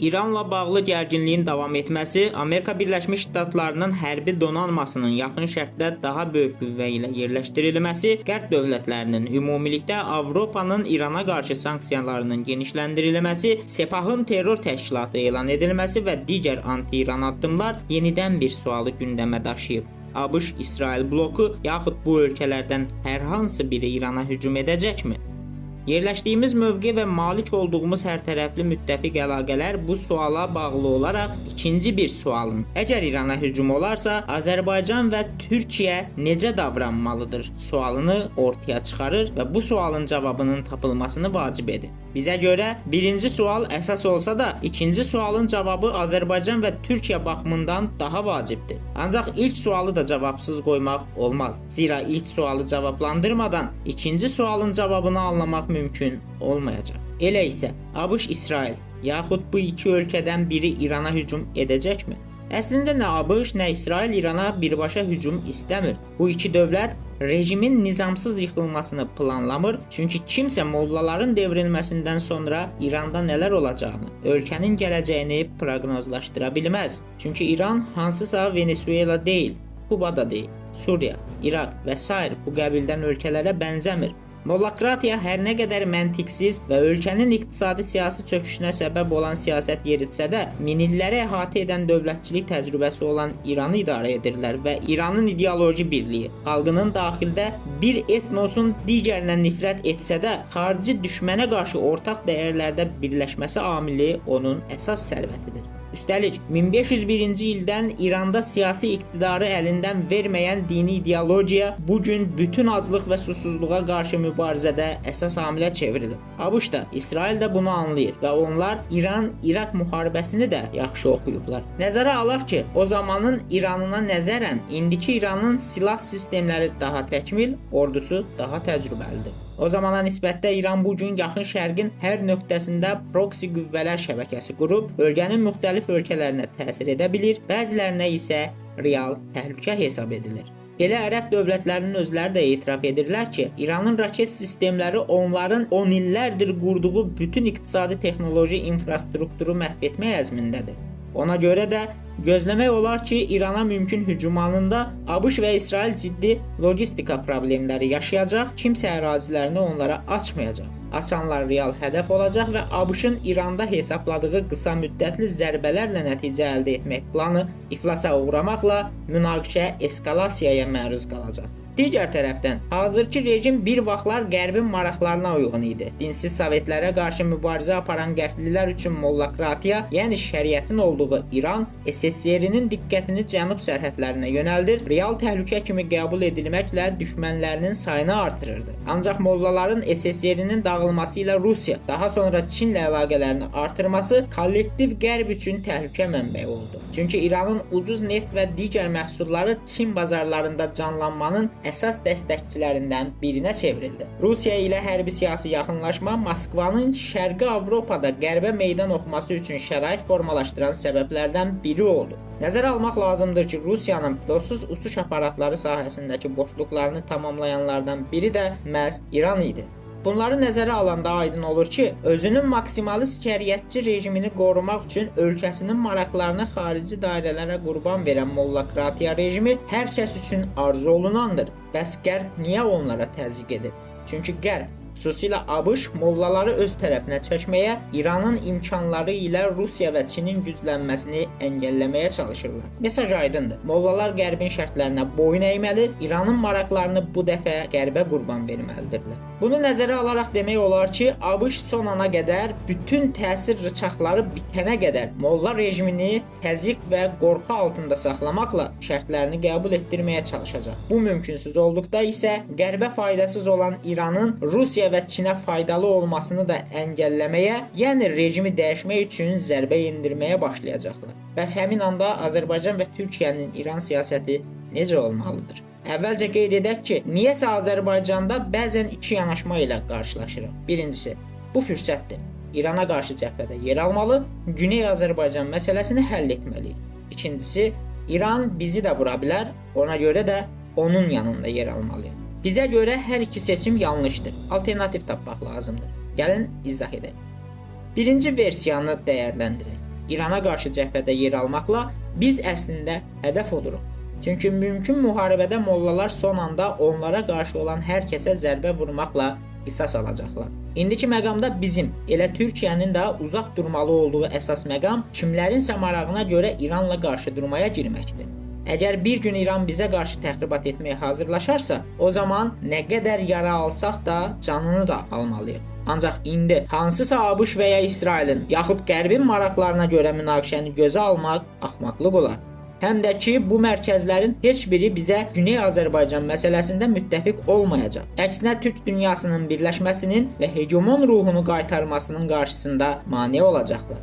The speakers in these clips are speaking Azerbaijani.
İranla bağlı gərginliyin davam etməsi, Amerika Birləşmiş Ştatlarının hərbi donanmasının yaxın şərqdə daha böyük qüvvə ilə yerləşdirilməsi, qərb dövlətlərinin ümumilikdə Avropanın İrana qarşı sanksiyalarının genişləndirilməsi, Sepahın terror təşkilatı elan edilməsi və digər anti-İran addımlar yenidən bir sualı gündəmə daşıyıb. ABŞ-İsrail bloku yaxud bu ölkələrdən hər hansı biri İrana hücum edəcəkmi? Yerləşdiyimiz mövqe və malik olduğumuz hərtərəfli müttəfiq əlaqələr bu suala bağlı olaraq ikinci bir sualın, əgər İrana hücum olarsa, Azərbaycan və Türkiyə necə davranmalıdır sualını ortaya çıxarır və bu sualın cavabının tapılmasını vacib edir. Bizə görə birinci sual əsas olsa da, ikinci sualın cavabı Azərbaycan və Türkiyə baxımından daha vacibdir. Ancaq ilk sualı da cavabsız qoymaq olmaz. Zira ilk sualı cavablandırmadan ikinci sualın cavabını anlamaq mümkün olmayacaq. Elə isə ABŞ-İsrail yaxud bu iki ölkədən biri İrana hücum edəcəkmi? Əslində nə ABŞ, nə İsrail İrana birbaşa hücum istəmir. Bu iki dövlət rejimin nizamsız yıxılmasını planlamır, çünki kimsə mollaların devrilməsindən sonra İranda nələr olacağını, ölkənin gələcəyini proqnozlaşdıra bilməz. Çünki İran hansısa Venezuela deyil, Kuba da deyil, Suriya, İraq və s. bu qəbildən ölkələrə bənzəmir. Mollaqratiya hər nə qədər məntiqsiz və ölkənin iqtisadi-siyasi çöküşünə səbəb olan siyasət yeritsə də, minilləri əhatə edən dövlətçilik təcrübəsi olan İranı idarə edirlər və İranın ideoloji birliyi, xalqının daxildə bir etnosun digərinə nifrət etsə də, xarici düşmənə qarşı ortaq dəyərlərdə birləşməsi amili onun əsas sərvətidir. Üstəlik, 1501-ci ildən İranda siyasi iqtidarı əlindən verməyən dini ideologiya bugün bütün aclıq və susuzluğa qarşı mübarizədə əsas amilə çevrilib. ABŞ da, İsrail də bunu anlayır və onlar İran-İraq müharibəsini də yaxşı oxuyublar. Nəzərə alaq ki, o zamanın İranına nəzərən indiki İranın silah sistemləri daha təkmil, ordusu daha təcrübəlidir. O zamana nisbətdə İran bugün yaxın şərqin hər nöqtəsində proksi qüvvələr şəbəkəsi qurub, bölgənin müxtəlif ölkələrinə təsir edə bilir, bəzilərinə isə real təhlükə hesab edilir. Elə ərəb dövlətlərinin özləri də etiraf edirlər ki, İranın raket sistemləri onların 10 illərdir qurduğu bütün iqtisadi texnoloji infrastrukturu məhv etmək əzmindədir. Ona görə də gözləmək olar ki, İrana mümkün hücum anında ABŞ və İsrail ciddi logistika problemləri yaşayacaq, kimsə ərazilərini onlara açmayacaq. Açanlar real hədəf olacaq və ABŞ-ın İranda hesabladığı qısa müddətli zərbələrlə nəticə əldə etmək planı iflasa uğramaqla münaqişə eskalasiyaya məruz qalacaq. Digər tərəfdən, hazırki rejim bir vaxtlar qərbin maraqlarına uyğun idi. Dinsiz sovetlərə qarşı mübarizə aparan qərblər üçün mollaqratiya, yəni şəriətin olduğu İran, SSR-nin diqqətini cənub sərhədlərinə yönəldir, real təhlükə kimi qəbul edilməklə düşmənlərinin sayını artırırdı. Ancaq mollaların SSR-nin dağılması ilə Rusiya, daha sonra Çinlə əlaqələrini artırması kollektiv qərb üçün təhlükə mənbəyi oldu. Çünki İranın ucuz neft və digər məhsulları Çin bazarlarında canlanmanın əsas dəstəkçilərindən birinə çevrildi. Rusiya ilə hərbi siyasi yaxınlaşma Moskvanın Şərqi Avropada qərbə meydan oxuması üçün şərait formalaşdıran səbəblərdən biri oldu. Nəzərə almaq lazımdır ki, Rusiyanın pilotsuz uçuş aparatları sahəsindəki boşluqlarını tamamlayanlardan biri də məhz İran idi. Bunları nəzərə alanda aydın olur ki, özünün maksimalist şəriətçi rejimini qorumaq üçün ölkəsinin maraqlarını xarici dairələrə qurban verən mollaqratiya rejimi hər kəs üçün arzu olunandır. Bəs Qərb niyə onlara təzyiq edir? Çünki Qərb, xüsusilə ABŞ mollaları öz tərəfinə çəkməyə, İranın imkanları ilə Rusiya və Çinin güclənməsini əngəlləməyə çalışırlar. Mesaj aydındır. Mollalar Qərbin şərtlərinə boyun əyməli, İranın maraqlarını bu dəfə Qərbə qurban verməlidirlər. Bunu nəzərə alaraq demək olar ki, ABŞ son ana qədər, bütün təsir rıçaqları bitənə qədər molla rejimini təzyiq və qorxu altında saxlamaqla şərtlərini qəbul etdirməyə çalışacaq. Bu mümkünsüz olduqda isə Qərbə faydasız olan İranın Rusiya və Çinə faydalı olmasını da əngəlləməyə, yəni rejimi dəyişmək üçün zərbə endirməyə başlayacaqlar. Bəs həmin anda Azərbaycan və Türkiyənin İran siyasəti necə olmalıdır? Əvvəlcə qeyd edək ki, niyəsə Azərbaycanda bəzən iki yanaşma ilə qarşılaşırıq. Birincisi, bu fürsətdir. İrana qarşı cəbhədə yer almalı, Güney Azərbaycan məsələsini həll etməliyik. İkincisi, İran bizi də vura bilər, ona görə də onun yanında yer almalıyıq. Bizə görə hər iki seçim yanlışdır. Alternativ tapmaq lazımdır. Gəlin izah edək. Birinci versiyanı dəyərləndirək. İrana qarşı cəbhədə yer almaqla biz əslində hədəf oluruq. Çünki mümkün müharibədə mollalar son anda onlara qarşı olan hər kəsə zərbə vurmaqla qisas alacaqlar. İndiki məqamda bizim, elə Türkiyənin də uzaq durmalı olduğu əsas məqam kimlərinsə marağına görə İranla qarşı durmaya girməkdir. Əgər bir gün İran bizə qarşı təxribat etməyə hazırlaşarsa, o zaman nə qədər yara alsaq da canını da almalıyıq. Ancaq indi hansısa ABŞ və ya İsrailin yaxud Qərbin maraqlarına görə münaqişəni gözə almaq axmaqlıq olar. Həm də ki, bu mərkəzlərin heç biri bizə Güney Azərbaycan məsələsində müttəfiq olmayacaq. Əksinə Türk dünyasının birləşməsinin və hegemon ruhunu qaytarmasının qarşısında mane olacaqlar.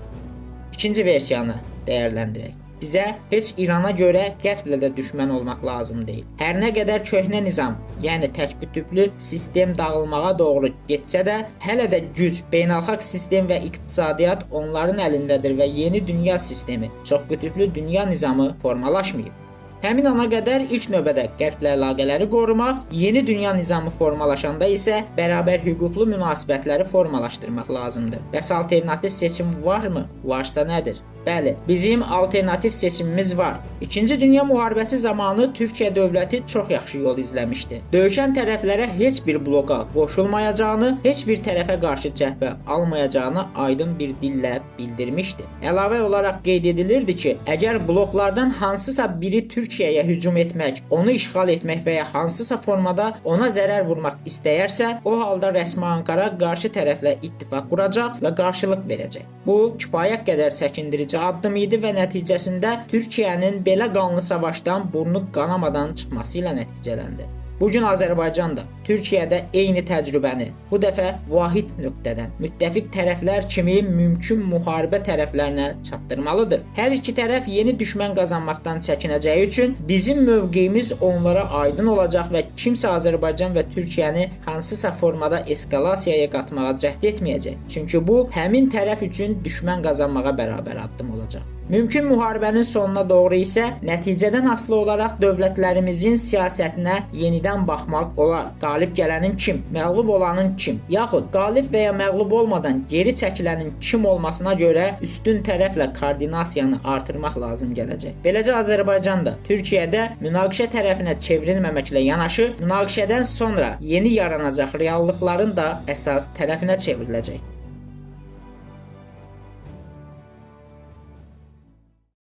İkinci versiyanı dəyərləndirək. Bizə heç İrana görə Qərblə də düşmən olmaq lazım deyil. Hər nə qədər köhnə nizam, yəni təkqütüblü sistem dağılmağa doğru getsə də, hələ də güc, beynəlxalq sistem və iqtisadiyyat onların əlindədir və yeni dünya sistemi, çoxqütüblü dünya nizamı formalaşmayıb. Həmin ana qədər ilk növbədə Qərblə əlaqələri qorumaq, yeni dünya nizamı formalaşanda isə bərabər hüquqlu münasibətləri formalaşdırmaq lazımdır. Bəs alternativ seçim varmı? Varsa nədir? Bəli, bizim alternativ seçimimiz var. İkinci Dünya müharibəsi zamanı Türkiyə dövləti çox yaxşı yol izləmişdi. Döyüşən tərəflərə heç bir bloka qoşulmayacağını, heç bir tərəfə qarşı cəhbə almayacağını aydın bir dillə bildirmişdi. Əlavə olaraq qeyd edilirdi ki, əgər bloklardan hansısa biri Türkiyəyə hücum etmək, onu işğal etmək və ya hansısa formada ona zərər vurmaq istəyərsə, o halda rəsmi Ankara qarşı tərəflə ittifaq quracaq və qarşılıq verəcək. Bu kifayət qədər çəkindirici addım idi və nəticəsində Türkiyənin belə qanlı savaşdan burnu qanamadan çıxması ilə nəticələndi. Bugün Azərbaycan da Türkiyədə eyni təcrübəni, bu dəfə vahid nöqtədən müttəfiq tərəflər kimi mümkün müharibə tərəflərinə çatdırmalıdır. Hər iki tərəf yeni düşmən qazanmaqdan çəkinəcəyi üçün bizim mövqeyimiz onlara aydın olacaq və kimsə Azərbaycan və Türkiyəni hansısa formada eskalasiyaya qatmağa cəhd etməyəcək. Çünki bu həmin tərəf üçün düşmən qazanmağa bərabər addım olacaq. Mümkün müharibənin sonuna doğru isə nəticədən asılı olaraq dövlətlərimizin siyasətinə yenidən baxmaq olar. Qalib gələnin kim, məğlub olanın kim, yaxud qalib və ya məğlub olmadan geri çəkilənin kim olmasına görə üstün tərəflə koordinasiyanı artırmaq lazım gələcək. Beləcə Azərbaycan da Türkiyədə münaqişə tərəfinə çevrilməməklə yanaşı, münaqişədən sonra yeni yaranacaq reallıqların da əsas tərəfinə çevriləcək.